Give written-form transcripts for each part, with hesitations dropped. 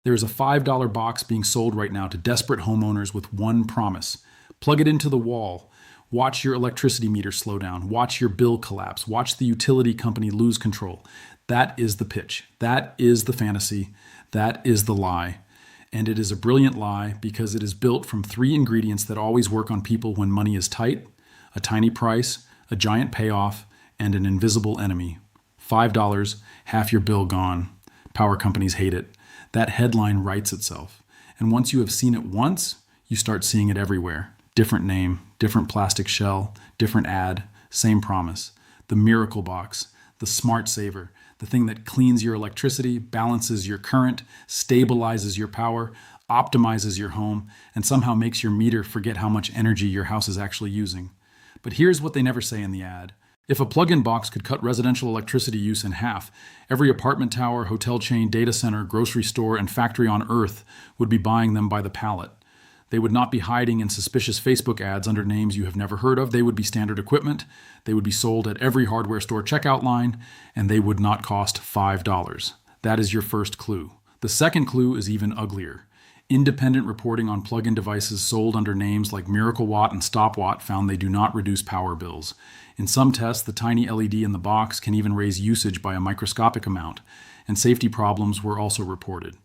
There is a $5 box being sold right now to desperate homeowners with one promise. Plug it into the wall. Watch your electricity meter slow down. Watch your bill collapse. Watch the utility company lose control. That is the pitch. That is the fantasy. That is the lie. And it is a brilliant lie because it is built from three ingredients that always work on people when money is tight: a tiny price, a giant payoff, and an invisible enemy. $5, half your bill gone. Power companies hate it. That headline writes itself. And once you have seen it once, you start seeing it everywhere. Different name, different plastic shell, different ad, same promise. The miracle box, the smart saver, the thing that cleans your electricity, balances your current, stabilizes your power, optimizes your home, and somehow makes your meter forget how much energy your house is actually using. But here's what they never say in the ad. If a plug-in box could cut residential electricity use in half, every apartment tower, hotel chain, data center, grocery store, and factory on Earth would be buying them by the pallet. They would not be hiding in suspicious Facebook ads under names you have never heard of. They would be standard equipment. They would be sold at every hardware store checkout line, and they would not cost $5. That is your first clue. The second clue is even uglier. Independent reporting on plug-in devices sold under names like Miracle Watt and Stop Watt found they do not reduce power bills. In some tests, the tiny LED in the box can even raise usage by a microscopic amount, and safety problems were also reported.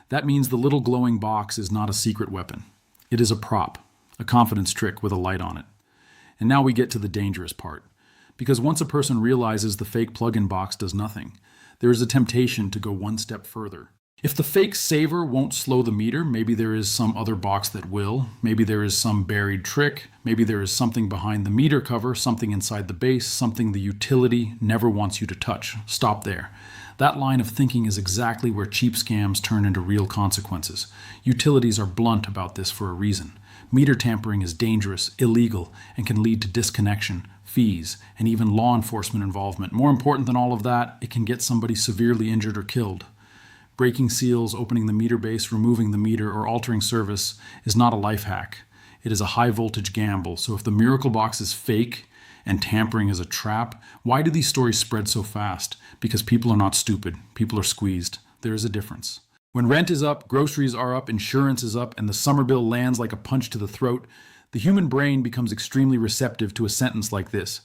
That means the little glowing box is not a secret weapon. It is a prop, a confidence trick with a light on it. And now we get to the dangerous part. Because once a person realizes the fake plug-in box does nothing, there is a temptation to go one step further. If the fake saver won't slow the meter, maybe there is some other box that will. Maybe there is some buried trick. Maybe there is something behind the meter cover, something inside the base, something the utility never wants you to touch. Stop there. That line of thinking is exactly where cheap scams turn into real consequences. Utilities are blunt about this for a reason. Meter tampering is dangerous, illegal, and can lead to disconnection, fees, and even law enforcement involvement. More important than all of that, it can get somebody severely injured or killed. Breaking seals, opening the meter base, removing the meter, or altering service is not a life hack. It is a high-voltage gamble. So if the miracle box is fake and tampering is a trap, why do these stories spread so fast? Because people are not stupid. People are squeezed. There is a difference. When rent is up, groceries are up, insurance is up, and the summer bill lands like a punch to the throat, the human brain becomes extremely receptive to a sentence like this.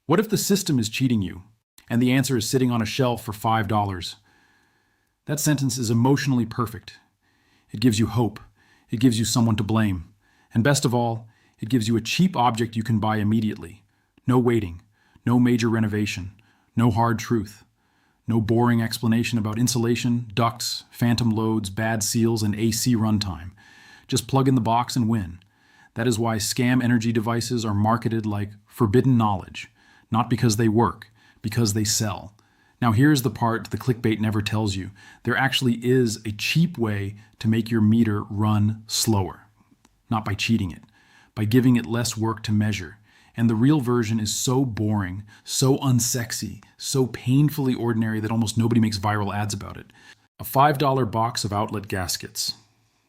What if the system is cheating you, and the answer is sitting on a shelf for $5? That sentence is emotionally perfect. It gives you hope. It gives you someone to blame. And best of all, it gives you a cheap object you can buy immediately. No waiting, no major renovation, no hard truth, no boring explanation about insulation, ducts, phantom loads, bad seals, and AC runtime. Just plug in the box and win. That is why scam energy devices are marketed like forbidden knowledge, not because they work, because they sell. Now here's the part the clickbait never tells you. There actually is a cheap way to make your meter run slower. Not by cheating it, by giving it less work to measure. And the real version is so boring, so unsexy, so painfully ordinary that almost nobody makes viral ads about it. A $5 box of outlet gaskets.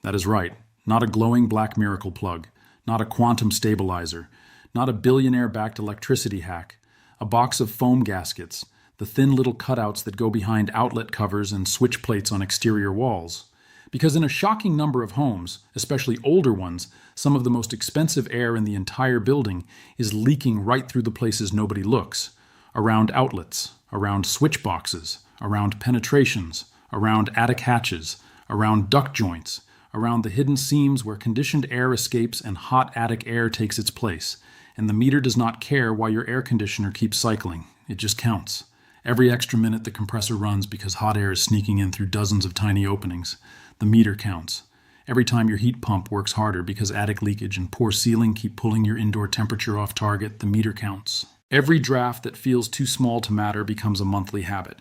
That is right, not a glowing black miracle plug, not a quantum stabilizer, not a billionaire-backed electricity hack. A box of foam gaskets, the thin little cutouts that go behind outlet covers and switch plates on exterior walls. Because in a shocking number of homes, especially older ones, some of the most expensive air in the entire building is leaking right through the places nobody looks. Around outlets, around switch boxes, around penetrations, around attic hatches, around duct joints, around the hidden seams where conditioned air escapes and hot attic air takes its place. And the meter does not care why your air conditioner keeps cycling. It just counts. Every extra minute the compressor runs because hot air is sneaking in through dozens of tiny openings. The meter counts. Every time your heat pump works harder because attic leakage and poor ceiling keep pulling your indoor temperature off target, the meter counts. Every draft that feels too small to matter becomes a monthly habit.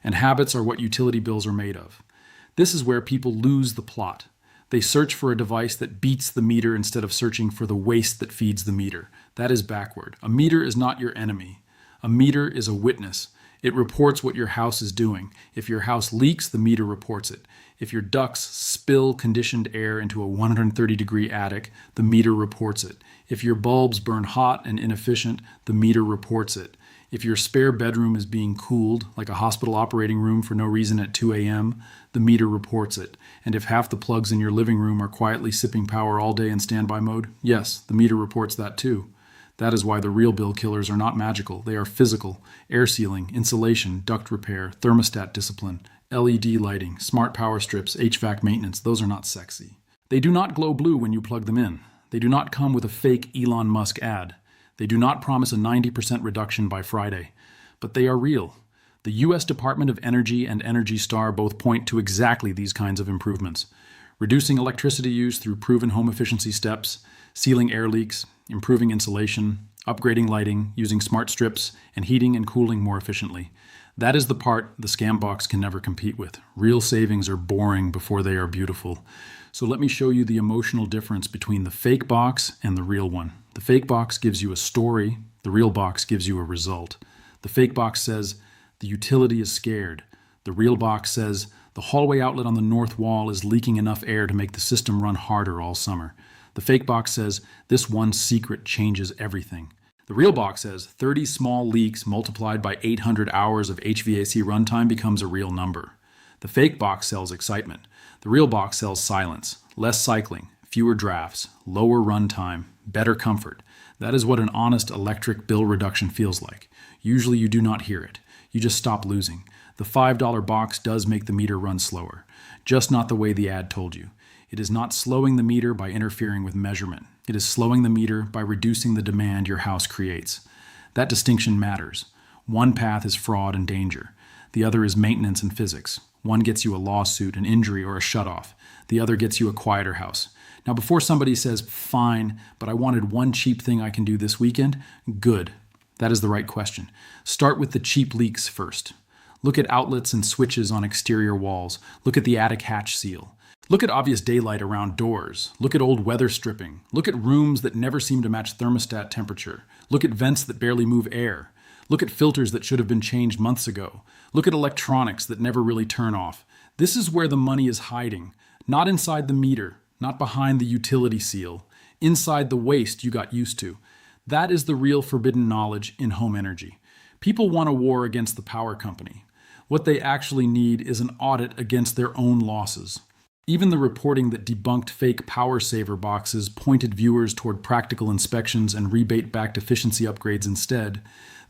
And habits are what utility bills are made of. This is where people lose the plot. They search for a device that beats the meter instead of searching for the waste that feeds the meter. That is backward. A meter is not your enemy. A meter is a witness. It reports what your house is doing. If your house leaks, the meter reports it. If your ducts spill conditioned air into a 130-degree attic, the meter reports it. If your bulbs burn hot and inefficient, the meter reports it. If your spare bedroom is being cooled, like a hospital operating room for no reason at 2 a.m., the meter reports it. And if half the plugs in your living room are quietly sipping power all day in standby mode, yes, the meter reports that too. That is why the real bill killers are not magical. They are physical: air sealing, insulation, duct repair, thermostat discipline, LED lighting, smart power strips, HVAC maintenance. Those are not sexy. They do not glow blue when you plug them in. They do not come with a fake Elon Musk ad. They do not promise a 90% reduction by Friday, but they are real. The U.S. Department of Energy and Energy Star both point to exactly these kinds of improvements: reducing electricity use through proven home efficiency steps, sealing air leaks, improving insulation, upgrading lighting, using smart strips, and heating and cooling more efficiently. That is the part the scam box can never compete with. Real savings are boring before they are beautiful. So let me show you the emotional difference between the fake box and the real one. The fake box gives you a story. The real box gives you a result. The fake box says, the utility is scared. The real box says, the hallway outlet on the north wall is leaking enough air to make the system run harder all summer. The fake box says, this one secret changes everything. The real box says, 30 small leaks multiplied by 800 hours of HVAC runtime becomes a real number. The fake box sells excitement. The real box sells silence, less cycling, fewer drafts, lower runtime, better comfort. That is what an honest electric bill reduction feels like. Usually you do not hear it. You just stop losing. The $5 box does make the meter run slower, just not the way the ad told you. It is not slowing the meter by interfering with measurement. It is slowing the meter by reducing the demand your house creates. That distinction matters. One path is fraud and danger. The other is maintenance and physics. One gets you a lawsuit, an injury, or a shutoff. The other gets you a quieter house. Now, before somebody says, fine, but I wanted one cheap thing I can do this weekend, good. That is the right question. Start with the cheap leaks first. Look at outlets and switches on exterior walls. Look at the attic hatch seal. Look at obvious daylight around doors. Look at old weather stripping. Look at rooms that never seem to match thermostat temperature. Look at vents that barely move air. Look at filters that should have been changed months ago. Look at electronics that never really turn off. This is where the money is hiding. Not inside the meter, not behind the utility seal. Inside the waste you got used to. That is the real forbidden knowledge in home energy. People want a war against the power company. What they actually need is an audit against their own losses. Even the reporting that debunked fake power saver boxes pointed viewers toward practical inspections and rebate-backed efficiency upgrades instead.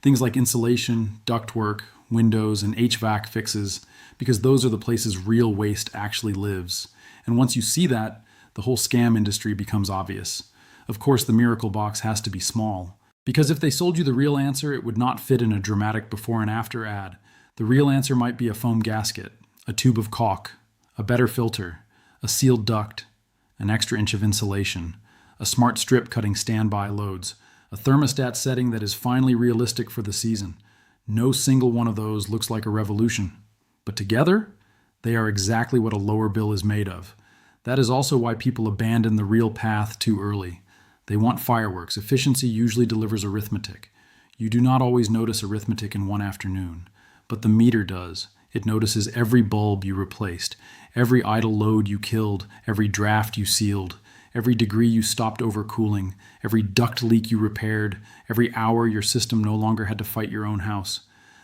Things like insulation, ductwork, windows, and HVAC fixes, because those are the places real waste actually lives. And once you see that, the whole scam industry becomes obvious. Of course, the miracle box has to be small, because if they sold you the real answer, it would not fit in a dramatic before and after ad. The real answer might be a foam gasket, a tube of caulk, a better filter, a sealed duct, an extra inch of insulation, a smart strip cutting standby loads, a thermostat setting that is finally realistic for the season. No single one of those looks like a revolution. But together, they are exactly what a lower bill is made of. That is also why people abandon the real path too early. They want fireworks. Efficiency usually delivers arithmetic. You do not always notice arithmetic in one afternoon, but the meter does. It notices every bulb you replaced, every idle load you killed, every draft you sealed, every degree you stopped overcooling, every duct leak you repaired, every hour your system no longer had to fight your own house.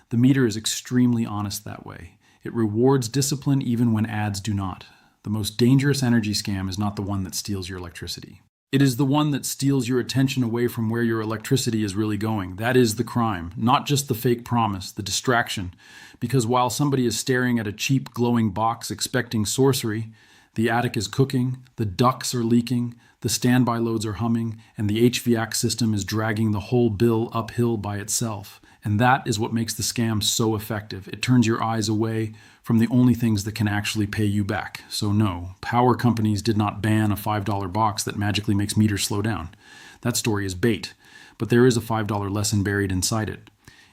The meter is extremely honest that way. It rewards discipline even when ads do not. The most dangerous energy scam is not the one that steals your electricity. It is the one that steals your attention away from where your electricity is really going. That is the crime, not just the fake promise, the distraction. Because while somebody is staring at a cheap glowing box expecting sorcery, the attic is cooking, the ducts are leaking, the standby loads are humming, and the HVAC system is dragging the whole bill uphill by itself. And that is what makes the scam so effective. It turns your eyes away from the only things that can actually pay you back. So no, power companies did not ban a $5 box that magically makes meters slow down. That story is bait, but there is a $5 lesson buried inside it.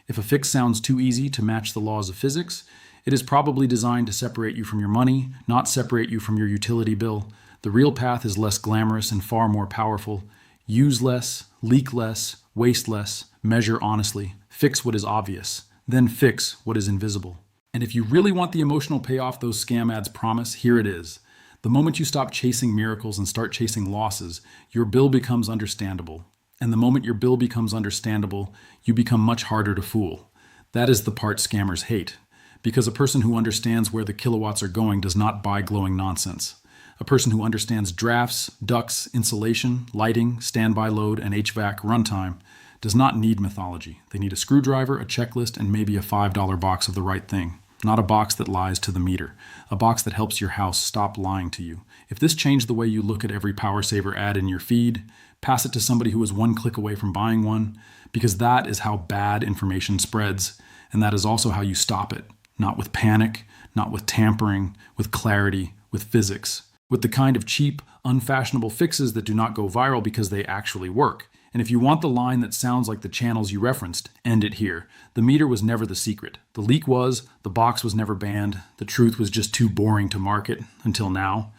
If a fix sounds too easy to match the laws of physics, it is probably designed to separate you from your money, not separate you from your utility bill. The real path is less glamorous and far more powerful. Use less, leak less, waste less, measure honestly, fix what is obvious, then fix what is invisible. And if you really want the emotional payoff those scam ads promise, here it is. The moment you stop chasing miracles and start chasing losses, your bill becomes understandable. And the moment your bill becomes understandable, you become much harder to fool. That is the part scammers hate, because a person who understands where the kilowatts are going does not buy glowing nonsense. A person who understands drafts, ducts, insulation, lighting, standby load, and HVAC runtime does not need mythology. They need a screwdriver, a checklist, and maybe a $5 box of the right thing. Not a box that lies to the meter. A box that helps your house stop lying to you. If this changed the way you look at every Power Saver ad in your feed, pass it to somebody who is one click away from buying one, because that is how bad information spreads, and that is also how you stop it. Not with panic, not with tampering, with clarity, with physics. With the kind of cheap, unfashionable fixes that do not go viral because they actually work. And if you want the line that sounds like the channels you referenced, end it here. The meter was never the secret. The leak was, the box was never banned, the truth was just too boring to market, until now.